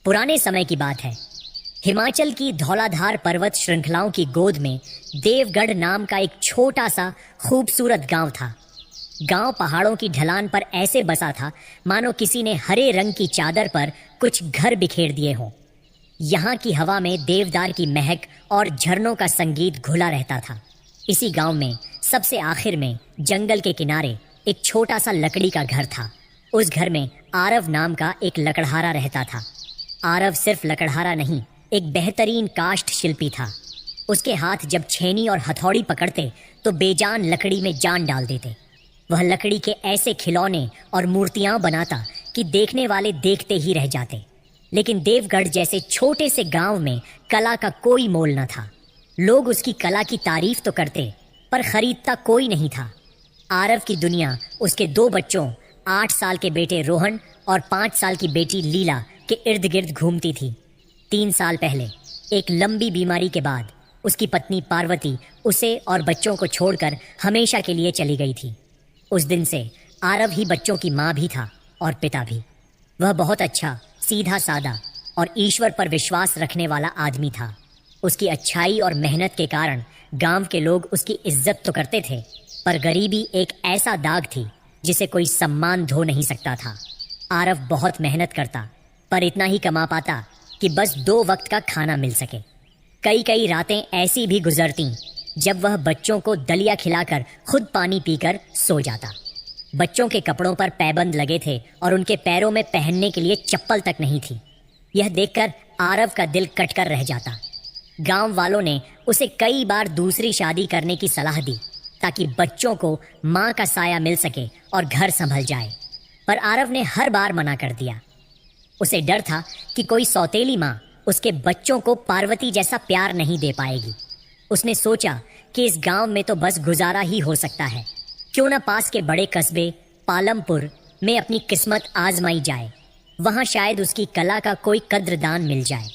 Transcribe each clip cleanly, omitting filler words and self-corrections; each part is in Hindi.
पुराने समय की बात है। हिमाचल की धौलाधार पर्वत श्रृंखलाओं की गोद में देवगढ़ नाम का एक छोटा सा खूबसूरत गांव था। गांव पहाड़ों की ढलान पर ऐसे बसा था मानो किसी ने हरे रंग की चादर पर कुछ घर बिखेर दिए हों। यहाँ की हवा में देवदार की महक और झरनों का संगीत घुला रहता था। इसी गांव में सबसे आखिर में जंगल के किनारे एक छोटा सा लकड़ी का घर था। उस घर में आरव नाम का एक लकड़हारा रहता था। आरव सिर्फ लकड़हारा नहीं, एक बेहतरीन काष्ठ शिल्पी था। उसके हाथ जब छेनी और हथौड़ी पकड़ते तो बेजान लकड़ी में जान डाल देते। वह लकड़ी के ऐसे खिलौने और मूर्तियां बनाता कि देखने वाले देखते ही रह जाते। लेकिन देवगढ़ जैसे छोटे से गांव में कला का कोई मोल न था। लोग उसकी कला की तारीफ तो करते, पर खरीदता कोई नहीं था। आरव की दुनिया उसके 2 बच्चों, 8 साल के बेटे रोहन और 5 साल की बेटी लीला के इर्द गिर्द घूमती थी। 3 साल पहले एक लंबी बीमारी के बाद उसकी पत्नी पार्वती उसे और बच्चों को छोड़कर हमेशा के लिए चली गई थी। उस दिन से आरव ही बच्चों की माँ भी था और पिता भी। वह बहुत अच्छा, सीधा सादा और ईश्वर पर विश्वास रखने वाला आदमी था। उसकी अच्छाई और मेहनत के कारण गांव के लोग उसकी इज्जत तो करते थे, पर गरीबी एक ऐसा दाग थी जिसे कोई सम्मान धो नहीं सकता था। आरव बहुत मेहनत करता, पर इतना ही कमा पाता कि बस 2 वक्त का खाना मिल सके। कई कई रातें ऐसी भी गुजरती जब वह बच्चों को दलिया खिलाकर खुद पानी पीकर सो जाता। बच्चों के कपड़ों पर पैबंद लगे थे और उनके पैरों में पहनने के लिए चप्पल तक नहीं थी। यह देखकर आरव का दिल कटकर रह जाता। गांव वालों ने उसे कई बार दूसरी शादी करने की सलाह दी ताकि बच्चों को माँ का साया मिल सके और घर संभल जाए, पर आरव ने हर बार मना कर दिया। उसे डर था कि कोई सौतेली माँ उसके बच्चों को पार्वती जैसा प्यार नहीं दे पाएगी। उसने सोचा कि इस गांव में तो बस गुजारा ही हो सकता है, क्यों न पास के बड़े कस्बे पालमपुर में अपनी किस्मत आजमाई जाए। वहां शायद उसकी कला का कोई कद्रदान मिल जाए।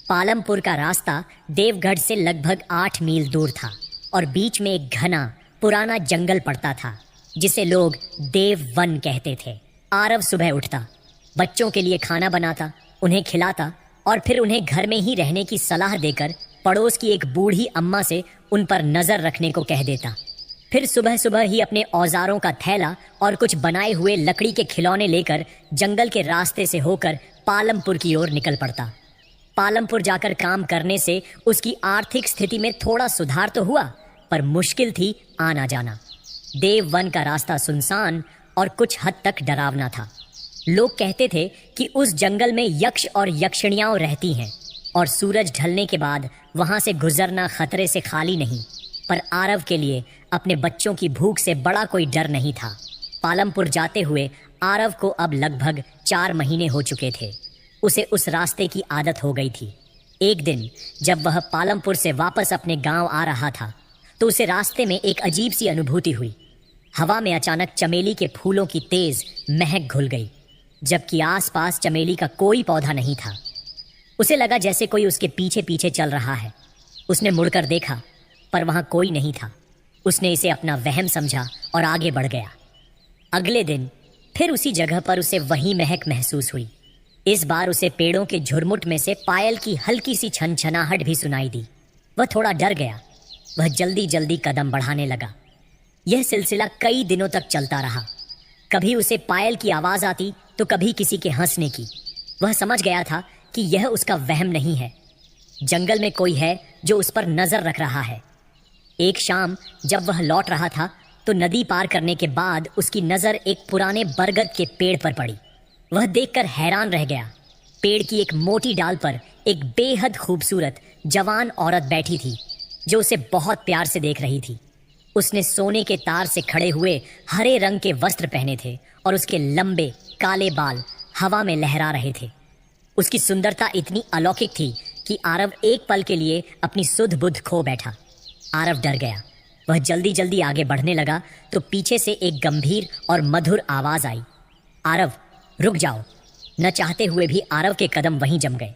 पालमपुर का रास्ता देवगढ़ से लगभग 8 मील दूर था और बीच में एक घना पुराना जंगल पड़ता था जिसे लोग देव वन कहते थे। आरव सुबह उठता, बच्चों के लिए खाना बनाता, उन्हें खिलाता और फिर उन्हें घर में ही रहने की सलाह देकर पड़ोस की एक बूढ़ी अम्मा से उन पर नजर रखने को कह देता। फिर सुबह सुबह ही अपने औजारों का थैला और कुछ बनाए हुए लकड़ी के खिलौने लेकर जंगल के रास्ते से होकर पालमपुर की ओर निकल पड़ता। पालमपुर जाकर काम करने से उसकी आर्थिक स्थिति में थोड़ा सुधार तो हुआ, पर मुश्किल थी आना जाना। देव वन का रास्ता सुनसान और कुछ हद तक डरावना था। लोग कहते थे कि उस जंगल में यक्ष और यक्षिणियां रहती हैं और सूरज ढलने के बाद वहां से गुजरना खतरे से खाली नहीं। पर आरव के लिए अपने बच्चों की भूख से बड़ा कोई डर नहीं था। पालमपुर जाते हुए आरव को अब लगभग 4 महीने हो चुके थे। उसे उस रास्ते की आदत हो गई थी। एक दिन जब वह पालमपुर से वापस अपने गांव आ रहा था तो उसे रास्ते में एक अजीब सी अनुभूति हुई। हवा में अचानक चमेली के फूलों की तेज महक घुल गई, जबकि आसपास चमेली का कोई पौधा नहीं था। उसे लगा जैसे कोई उसके पीछे पीछे चल रहा है। उसने मुड़कर देखा, पर वहां कोई नहीं था। उसने इसे अपना वहम समझा और आगे बढ़ गया। अगले दिन फिर उसी जगह पर उसे वही महक महसूस हुई। इस बार उसे पेड़ों के झुरमुट में से पायल की हल्की सी छनछनाहट भी सुनाई दी। वह थोड़ा डर गया। वह जल्दी जल्दी कदम बढ़ाने लगा। यह सिलसिला कई दिनों तक चलता रहा। कभी उसे पायल की आवाज आती तो कभी किसी के हंसने की। वह समझ गया था कि यह उसका वहम नहीं है। जंगल में कोई है जो उस पर नजर रख रहा है। एक शाम जब वह लौट रहा था तो नदी पार करने के बाद उसकी नजर एक पुराने बरगद के पेड़ पर पड़ी। वह देखकर हैरान रह गया। पेड़ की एक मोटी डाल पर एक बेहद खूबसूरत जवान औरत बैठी थी जो उसे बहुत प्यार से देख रही थी। उसने सोने के तार से खड़े हुए हरे रंग के वस्त्र पहने थे और उसके लंबे काले बाल हवा में लहरा रहे थे। उसकी सुंदरता इतनी अलौकिक थी कि आरव एक पल के लिए अपनी सुध बुध खो बैठा। आरव डर गया। वह जल्दी जल्दी आगे बढ़ने लगा तो पीछे से एक गंभीर और मधुर आवाज आई, आरव रुक जाओ। न चाहते हुए भी आरव के कदम वहीं जम गए।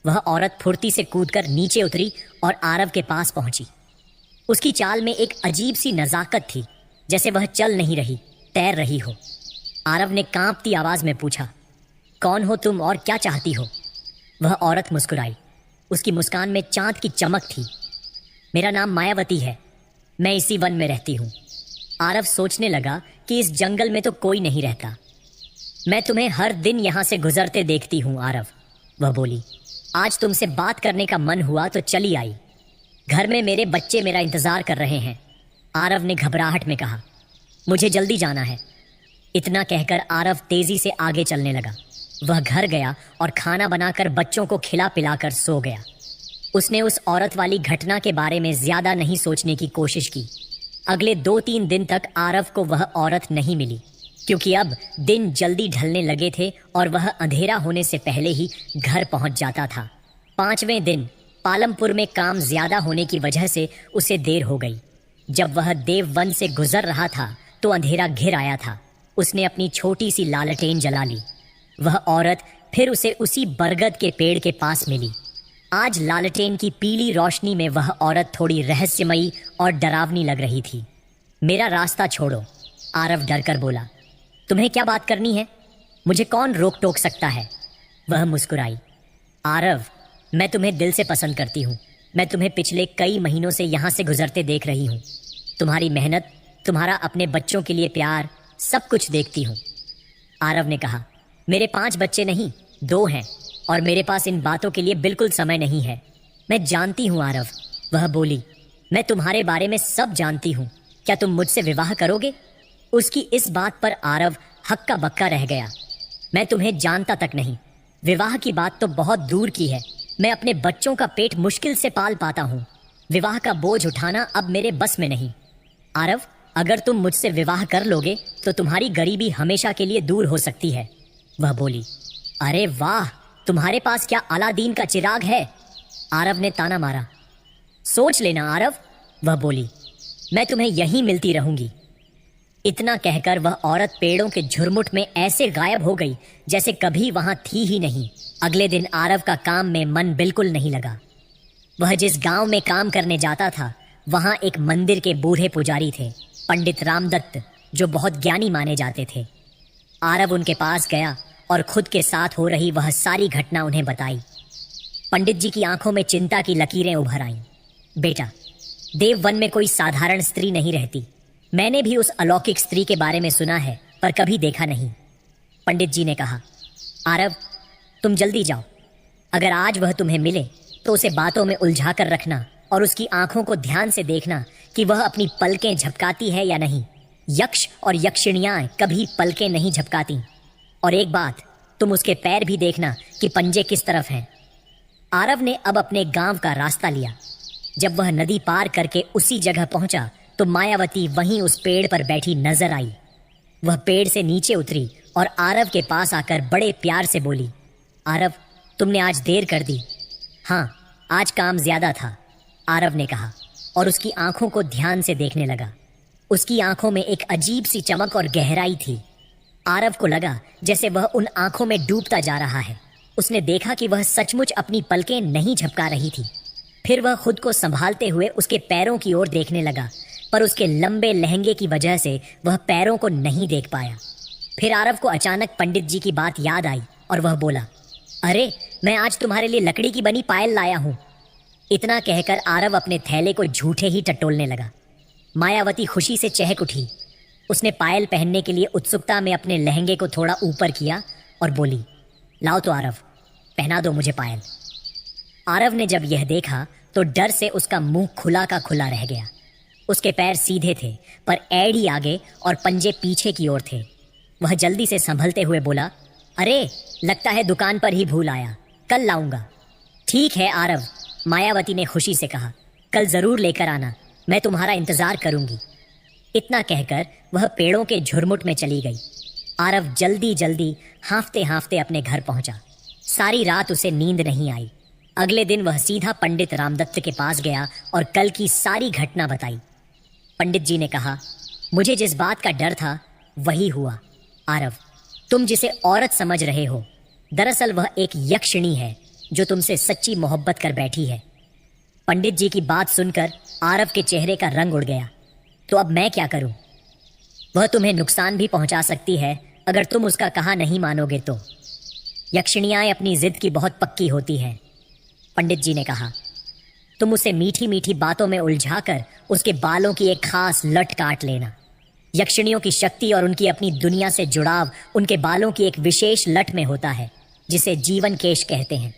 वह औरत फुर्ती से कूदकर नीचे उतरी और आरव के पास पहुंची। उसकी चाल में एक अजीब सी नजाकत थी, जैसे वह चल नहीं रही, तैर रही हो। आरव ने कांपती आवाज में पूछा, कौन हो तुम और क्या चाहती हो? वह औरत मुस्कुराई। उसकी मुस्कान में चांद की चमक थी। मेरा नाम मायावती है, मैं इसी वन में रहती हूँ। आरव सोचने लगा कि इस जंगल में तो कोई नहीं रहता। मैं तुम्हें हर दिन यहाँ से गुजरते देखती हूँ आरव, वह बोली। आज तुमसे बात करने का मन हुआ तो चली आई। घर में मेरे बच्चे मेरा इंतजार कर रहे हैं, आरव ने घबराहट में कहा। मुझे जल्दी जाना है। इतना कहकर आरव तेजी से आगे चलने लगा। वह घर गया और खाना बनाकर बच्चों को खिला पिलाकर सो गया। उसने उस औरत वाली घटना के बारे में ज्यादा नहीं सोचने की कोशिश की। अगले 2-3 दिन तक आरव को वह औरत नहीं मिली, क्योंकि अब दिन जल्दी ढलने लगे थे और वह अंधेरा होने से पहले ही घर पहुंच जाता था। 5वें दिन पालमपुर में काम ज्यादा होने की वजह से उसे देर हो गई। जब वह देववन से गुजर रहा था तो अंधेरा घिर आया था। उसने अपनी छोटी सी लालटेन जला ली। वह औरत फिर उसे उसी बरगद के पेड़ के पास मिली। आज लालटेन की पीली रोशनी में वह औरत थोड़ी रहस्यमयी और डरावनी लग रही थी। मेरा रास्ता छोड़ो, आरव डरकर बोला। तुम्हें क्या बात करनी है? मुझे कौन रोक टोक सकता है? वह मुस्कुराई। आरव, मैं तुम्हें दिल से पसंद करती हूँ। मैं तुम्हें पिछले कई महीनों से यहाँ से गुजरते देख रही हूँ। तुम्हारी मेहनत, तुम्हारा अपने बच्चों के लिए प्यार, सब कुछ देखती हूँ। आरव ने कहा। मेरे 5 बच्चे नहीं, 2 हैं, और मेरे पास इन बातों के लिए बिल्कुल समय नहीं है। मैं जानती हूँ आरव, वह बोली। मैं तुम्हारे बारे में सब जानती हूँ। क्या तुम मुझसे विवाह करोगे? उसकी इस बात पर आरव हक्का बक्का रह गया। मैं तुम्हें जानता तक नहीं। विवाह की बात तो बहुत दूर की है। मैं अपने बच्चों का पेट मुश्किल से पाल पाता हूँ। विवाह का बोझ उठाना अब मेरे बस में नहीं। आरव, अगर तुम मुझसे विवाह कर लोगे तो तुम्हारी गरीबी हमेशा के लिए दूर हो सकती है, वह बोली। अरे वाह, तुम्हारे पास क्या अलादीन का चिराग है? आरव ने ताना मारा। सोच लेना आरव, वह बोली। मैं तुम्हें यहीं मिलती रहूंगी। इतना कहकर वह औरत पेड़ों के झुरमुट में ऐसे गायब हो गई जैसे कभी वहां थी ही नहीं। अगले दिन आरव का काम में मन बिल्कुल नहीं लगा। वह जिस गांव में काम करने जाता था वहां एक मंदिर के बूढ़े पुजारी थे, पंडित रामदत्त, जो बहुत ज्ञानी माने जाते थे। आरव उनके पास गया और खुद के साथ हो रही वह सारी घटना उन्हें बताई। पंडित जी की आंखों में चिंता की लकीरें उभर आईं। बेटा, देववन में कोई साधारण स्त्री नहीं रहती। मैंने भी उस अलौकिक स्त्री के बारे में सुना है, पर कभी देखा नहीं। पंडित जी ने कहा। आरव, तुम जल्दी जाओ। अगर आज वह तुम्हें मिले तो उसे बातों में उलझा कर रखना और उसकी आंखों को ध्यान से देखना कि वह अपनी पलकें झपकाती है या नहीं। यक्ष और यक्षिणियां कभी पलकें नहीं झपकाती। और एक बात, तुम उसके पैर भी देखना कि पंजे किस तरफ हैं। आरव ने अब अपने गांव का रास्ता लिया। जब वह नदी पार करके उसी जगह पहुंचा तो मायावती वहीं उस पेड़ पर बैठी नजर आई। वह पेड़ से नीचे उतरी और आरव के पास आकर बड़े प्यार से बोली। आरव, तुमने आज देर कर दी। हाँ, आज काम ज्यादा था, आरव ने कहा और उसकी आंखों को ध्यान से देखने लगा। उसकी आंखों में एक अजीब सी चमक और गहराई थी। आरव को लगा जैसे वह उन आंखों में डूबता जा रहा है। उसने देखा कि वह सचमुच अपनी पलकें नहीं झपका रही थी। फिर वह खुद को संभालते हुए उसके पैरों की ओर देखने लगा, पर उसके लंबे लहंगे की वजह से वह पैरों को नहीं देख पाया। फिर आरव को अचानक पंडित जी की बात याद आई और वह बोला, अरे, मैं आज तुम्हारे लिए लकड़ी की बनी पायल लाया हूँ। इतना कहकर आरव अपने थैले को झूठे ही टटोलने लगा। मायावती खुशी से चहक उठी। उसने पायल पहनने के लिए उत्सुकता में अपने लहंगे को थोड़ा ऊपर किया और बोली, लाओ तो आरव, पहना दो मुझे पायल। आरव ने जब यह देखा तो डर से उसका मुंह खुला का खुला रह गया। उसके पैर सीधे थे पर एड़ी आगे और पंजे पीछे की ओर थे। वह जल्दी से संभलते हुए बोला, अरे, लगता है दुकान पर ही भूल आया, कल लाऊंगा। ठीक है आरव, मायावती ने खुशी से कहा, कल जरूर लेकर आना, मैं तुम्हारा इंतजार करूंगी। इतना कहकर वह पेड़ों के झुरमुट में चली गई। आरव जल्दी जल्दी हांफते हांफते अपने घर पहुंचा। सारी रात उसे नींद नहीं आई। अगले दिन वह सीधा पंडित रामदत्त के पास गया और कल की सारी घटना बताई। पंडित जी ने कहा, मुझे जिस बात का डर था वही हुआ। आरव, तुम जिसे औरत समझ रहे हो, दरअसल वह एक यक्षिणी है जो तुमसे सच्ची मोहब्बत कर बैठी है। पंडित जी की बात सुनकर आरव के चेहरे का रंग उड़ गया। तो अब मैं क्या करूं? वह तुम्हें नुकसान भी पहुंचा सकती है अगर तुम उसका कहा नहीं मानोगे तो। यक्षिणियाँ अपनी जिद की बहुत पक्की होती हैं। पंडित जी ने कहा, तुम उसे मीठी मीठी बातों में उलझाकर उसके बालों की एक खास लट काट लेना। यक्षिणियों की शक्ति और उनकी अपनी दुनिया से जुड़ाव उनके बालों की एक विशेष लट में होता है, जिसे जीवन केश कहते हैं।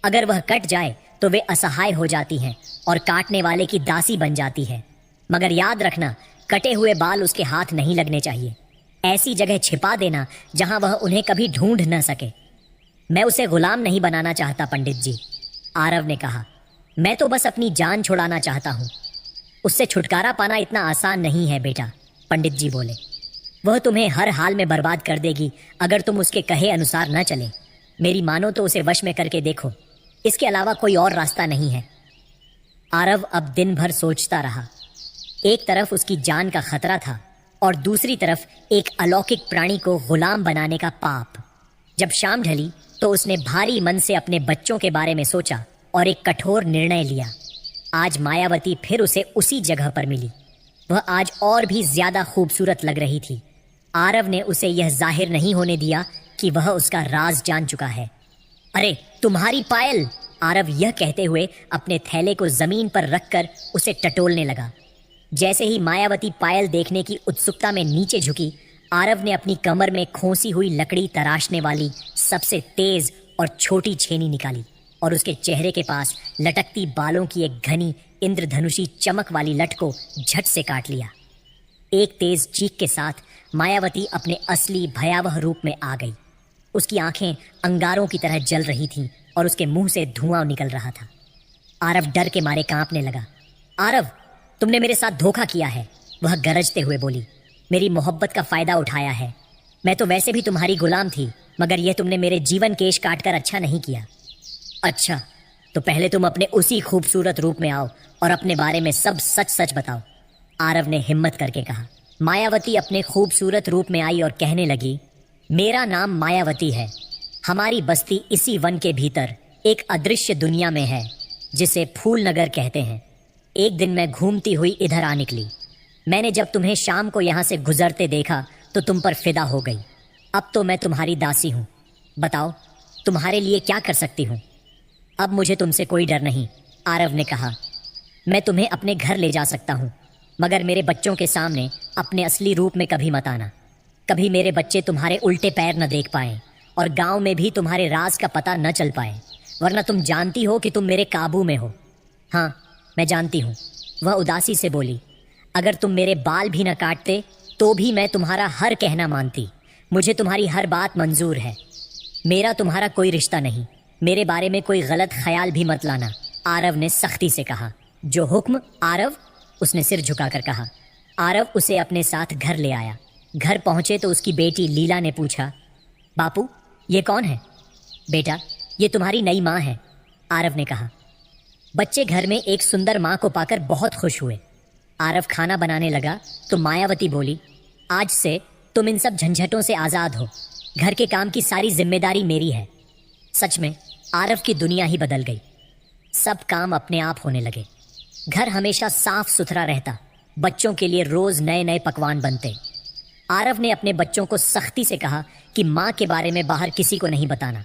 अगर वह कट जाए तो वे असहाय हो जाती हैं और काटने वाले की दासी बन जाती है। मगर याद रखना, कटे हुए बाल उसके हाथ नहीं लगने चाहिए। ऐसी जगह छिपा देना जहां वह उन्हें कभी ढूंढ न सके। मैं उसे गुलाम नहीं बनाना चाहता पंडित जी, आरव ने कहा। मैं तो बस अपनी जान छुड़ाना चाहता हूँ। उससे छुटकारा पाना इतना आसान नहीं है बेटा, पंडित जी बोले। वह तुम्हें हर हाल में बर्बाद कर देगी अगर तुम उसके कहे अनुसार न चले। मेरी मानो तो उसे वश में करके देखो, इसके अलावा कोई और रास्ता नहीं है। आरव अब दिन भर सोचता रहा। एक तरफ उसकी जान का खतरा था और दूसरी तरफ एक अलौकिक प्राणी को गुलाम बनाने का पाप। जब शाम ढली तो उसने भारी मन से अपने बच्चों के बारे में सोचा और एक कठोर निर्णय लिया। आज मायावती फिर उसे उसी जगह पर मिली। वह आज और भी ज्यादा खूबसूरत लग रही थी। आरव ने उसे यह जाहिर नहीं होने दिया कि वह उसका राज जान चुका है। अरे तुम्हारी पायल, आरव यह कहते हुए अपने थैले को जमीन पर रखकर उसे टटोलने लगा। जैसे ही मायावती पायल देखने की उत्सुकता में नीचे झुकी, आरव ने अपनी कमर में खोसी हुई लकड़ी तराशने वाली सबसे तेज और छोटी छेनी निकाली और उसके चेहरे के पास लटकती बालों की एक घनी इंद्रधनुषी चमक वाली लट को झट से काट लिया। एक तेज चीख के साथ मायावती अपने असली भयावह रूप में आ गई। उसकी आंखें अंगारों की तरह जल रही थीं और उसके मुंह से धुआं निकल रहा था। आरव डर के मारे कांपने लगा। आरव, तुमने मेरे साथ धोखा किया है, वह गरजते हुए बोली। मेरी मोहब्बत का फायदा उठाया है। मैं तो वैसे भी तुम्हारी गुलाम थी, मगर यह तुमने मेरे जीवन केश काटकर अच्छा नहीं किया। अच्छा, तो पहले तुम अपने उसी खूबसूरत रूप में आओ और अपने बारे में सब सच सच बताओ, आरव ने हिम्मत करके कहा। मायावती अपने खूबसूरत रूप में आई और कहने लगी, मेरा नाम मायावती है। हमारी बस्ती इसी वन के भीतर एक अदृश्य दुनिया में है जिसे फूल नगर कहते हैं। एक दिन मैं घूमती हुई इधर आ निकली। मैंने जब तुम्हें शाम को यहाँ से गुजरते देखा तो तुम पर फिदा हो गई। अब तो मैं तुम्हारी दासी हूँ। बताओ, तुम्हारे लिए क्या कर सकती हूँ? अब मुझे तुमसे कोई डर नहीं, आरव ने कहा। मैं तुम्हें अपने घर ले जा सकता हूँ, मगर मेरे बच्चों के सामने अपने असली रूप में कभी मत आना। कभी मेरे बच्चे तुम्हारे उल्टे पैर न देख पाए और गांव में भी तुम्हारे राज का पता न चल पाए, वरना तुम जानती हो कि तुम मेरे काबू में हो। हाँ, मैं जानती हूँ, वह उदासी से बोली। अगर तुम मेरे बाल भी न काटते तो भी मैं तुम्हारा हर कहना मानती। मुझे तुम्हारी हर बात मंजूर है। मेरा तुम्हारा कोई रिश्ता नहीं। मेरे बारे में कोई गलत ख्याल भी मत लाना, आरव ने सख्ती से कहा। जो हुक्म आरव, उसने सिर झुकाकर कहा। आरव उसे अपने साथ घर ले आया। घर पहुंचे तो उसकी बेटी लीला ने पूछा, बापू, ये कौन है? बेटा, ये तुम्हारी नई माँ है, आरव ने कहा। बच्चे घर में एक सुंदर माँ को पाकर बहुत खुश हुए। आरव खाना बनाने लगा तो मायावती बोली, आज से तुम इन सब झंझटों से आज़ाद हो। घर के काम की सारी जिम्मेदारी मेरी है। सच में आरव की दुनिया ही बदल गई। सब काम अपने आप होने लगे। घर हमेशा साफ सुथरा रहता। बच्चों के लिए रोज नए नए पकवान बनते। आरव ने अपने बच्चों को सख्ती से कहा कि माँ के बारे में बाहर किसी को नहीं बताना।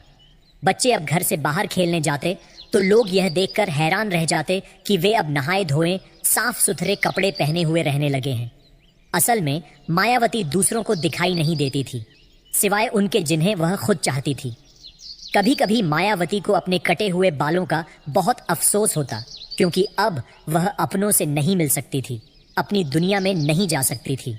बच्चे अब घर से बाहर खेलने जाते तो लोग यह देखकर हैरान रह जाते कि वे अब नहाए धोए साफ सुथरे कपड़े पहने हुए रहने लगे हैं। असल में मायावती दूसरों को दिखाई नहीं देती थी, सिवाय उनके जिन्हें वह खुद चाहती थी। कभी कभी मायावती को अपने कटे हुए बालों का बहुत अफसोस होता, क्योंकि अब वह अपनों से नहीं मिल सकती थी, अपनी दुनिया में नहीं जा सकती थी।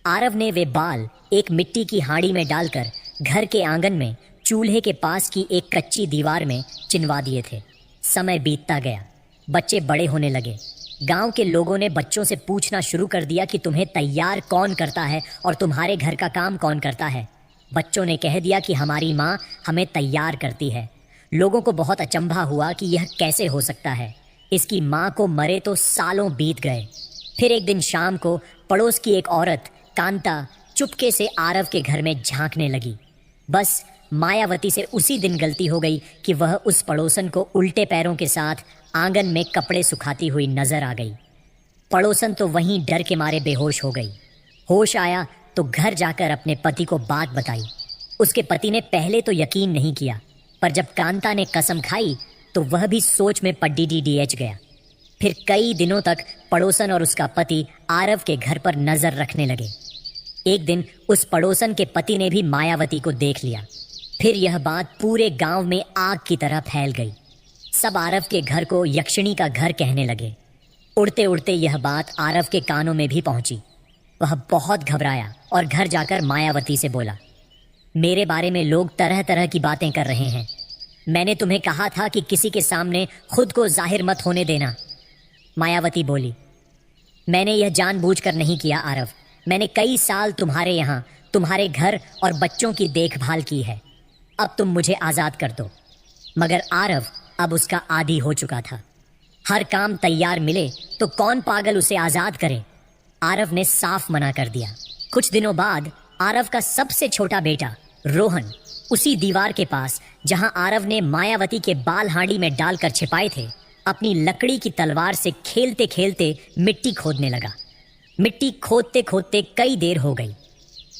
आरव ने वे बाल एक मिट्टी की हांडी में डालकर घर के आंगन में चूल्हे के पास की एक कच्ची दीवार में चिनवा दिए थे। समय बीतता गया, बच्चे बड़े होने लगे। गांव के लोगों ने बच्चों से पूछना शुरू कर दिया कि तुम्हें तैयार कौन करता है और तुम्हारे घर का काम कौन करता है। बच्चों ने कह दिया कि हमारी माँ हमें तैयार करती है। लोगों को बहुत अचंभा हुआ कि यह कैसे हो सकता है। इसकी माँ को मरे तो सालों बीत गए। फिर एक दिन शाम को पड़ोस की एक औरत कांता चुपके से आरव के घर में झांकने लगी। बस मायावती से उसी दिन गलती हो गई कि वह उस पड़ोसन को उल्टे पैरों के साथ आंगन में कपड़े सुखाती हुई नजर आ गई। पड़ोसन तो वहीं डर के मारे बेहोश हो गई। होश आया तो घर जाकर अपने पति को बात बताई। उसके पति ने पहले तो यकीन नहीं किया, पर जब कांता ने कसम खाई तो वह भी सोच में पड्डी डीडीएच गया। फिर कई दिनों तक पड़ोसन और उसका पति आरव के घर पर नजर रखने लगे। एक दिन उस पड़ोसन के पति ने भी मायावती को देख लिया। फिर यह बात पूरे गांव में आग की तरह फैल गई। सब आरव के घर को यक्षिणी का घर कहने लगे। उड़ते उड़ते यह बात आरव के कानों में भी पहुंची। वह बहुत घबराया और घर जाकर मायावती से बोला, मेरे बारे में लोग तरह तरह की बातें कर रहे हैं। मैंने तुम्हें कहा था कि किसी के सामने खुद को जाहिर मत होने देना। मायावती बोली, मैंने यह जानबूझकर नहीं किया आरव। मैंने कई साल तुम्हारे यहाँ तुम्हारे घर और बच्चों की देखभाल की है। अब तुम मुझे आज़ाद कर दो। मगर आरव अब उसका आदी हो चुका था। हर काम तैयार मिले तो कौन पागल उसे आज़ाद करे। आरव ने साफ मना कर दिया। कुछ दिनों बाद आरव का सबसे छोटा बेटा रोहन उसी दीवार के पास जहां आरव ने मायावती के बाल हांडी में डालकर छिपाए थे, अपनी लकड़ी की तलवार से खेलते खेलते मिट्टी खोदने लगा। मिट्टी खोदते खोदते कई देर हो गई।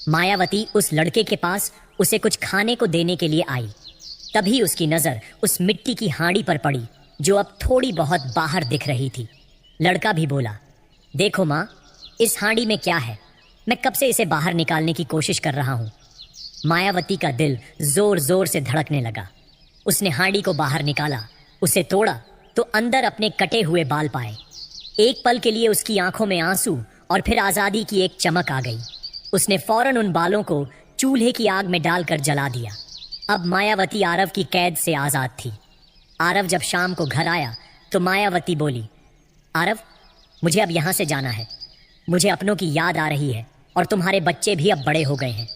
मायावती उस लड़के के पास उसे कुछ खाने को देने के लिए आई। तभी उसकी नजर उस मिट्टी की हांडी पर पड़ी जो अब थोड़ी बहुत बाहर दिख रही थी। लड़का भी बोला, देखो माँ, इस हांडी में क्या है? मैं कब से इसे बाहर निकालने की कोशिश कर रहा हूँ। मायावती का दिल जोर जोर से धड़कने लगा। उसने हांडी को बाहर निकाला, उसे तोड़ा तो अंदर अपने कटे हुए बाल पाए। एक पल के लिए उसकी आंखों में आंसू और फिर आजादी की एक चमक आ गई। उसने फौरन उन बालों को चूल्हे की आग में डालकर जला दिया। अब मायावती आरव की कैद से आजाद थी। आरव जब शाम को घर आया तो मायावती बोली, आरव, मुझे अब यहाँ से जाना है। मुझे अपनों की याद आ रही है और तुम्हारे बच्चे भी अब बड़े हो गए हैं।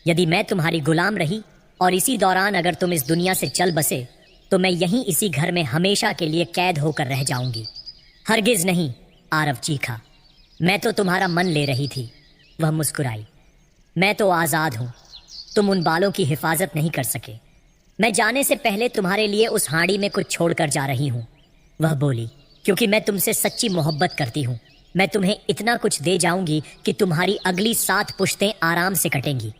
यदि मैं तुम्हारी गुलाम रही और इसी दौरान अगर तुम इस दुनिया से चल बसे तो मैं यहीं इसी घर में हमेशा के लिए कैद होकर रह जाऊंगी। हरगिज नहीं, आरव चीखा। मैं तो तुम्हारा मन ले रही थी। वह मुस्कुराई। मैं तो आज़ाद हूँ। तुम उन बालों की हिफाजत नहीं कर सके। मैं जाने से पहले तुम्हारे लिए उस हांडी में कुछ छोड़कर जा रही हूँ। वह बोली, क्योंकि मैं तुमसे सच्ची मोहब्बत करती हूँ। मैं तुम्हें इतना कुछ दे जाऊंगी कि तुम्हारी अगली 7 पुश्तें आराम से कटेंगी।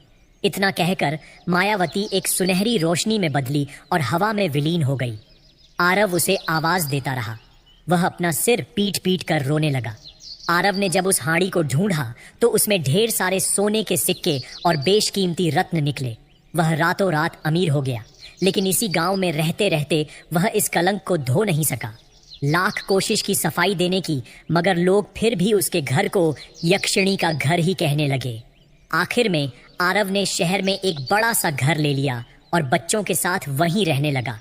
इतना कहकर मायावती एक सुनहरी रोशनी में बदली और हवा में विलीन हो गई। आरव उसे आवाज देता रहा। वह अपना सिर पीट पीट कर रोने लगा। आरव ने जब उस हांडी को ढूंढा तो उसमें ढेर सारे सोने के सिक्के और बेशकीमती रत्न निकले। वह रातों रात अमीर हो गया, लेकिन इसी गांव में रहते रहते वह इस कलंक को धो नहीं सका। लाख कोशिश की सफाई देने की, मगर लोग फिर भी उसके घर को यक्षिणी का घर ही कहने लगे। आखिर में आरव ने शहर में एक बड़ा सा घर ले लिया और बच्चों के साथ वहीं रहने लगा।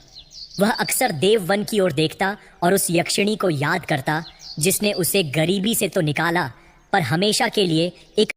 वह अक्सर देववन की ओर देखता और उस यक्षिणी को याद करता जिसने उसे गरीबी से तो निकाला, पर हमेशा के लिए एक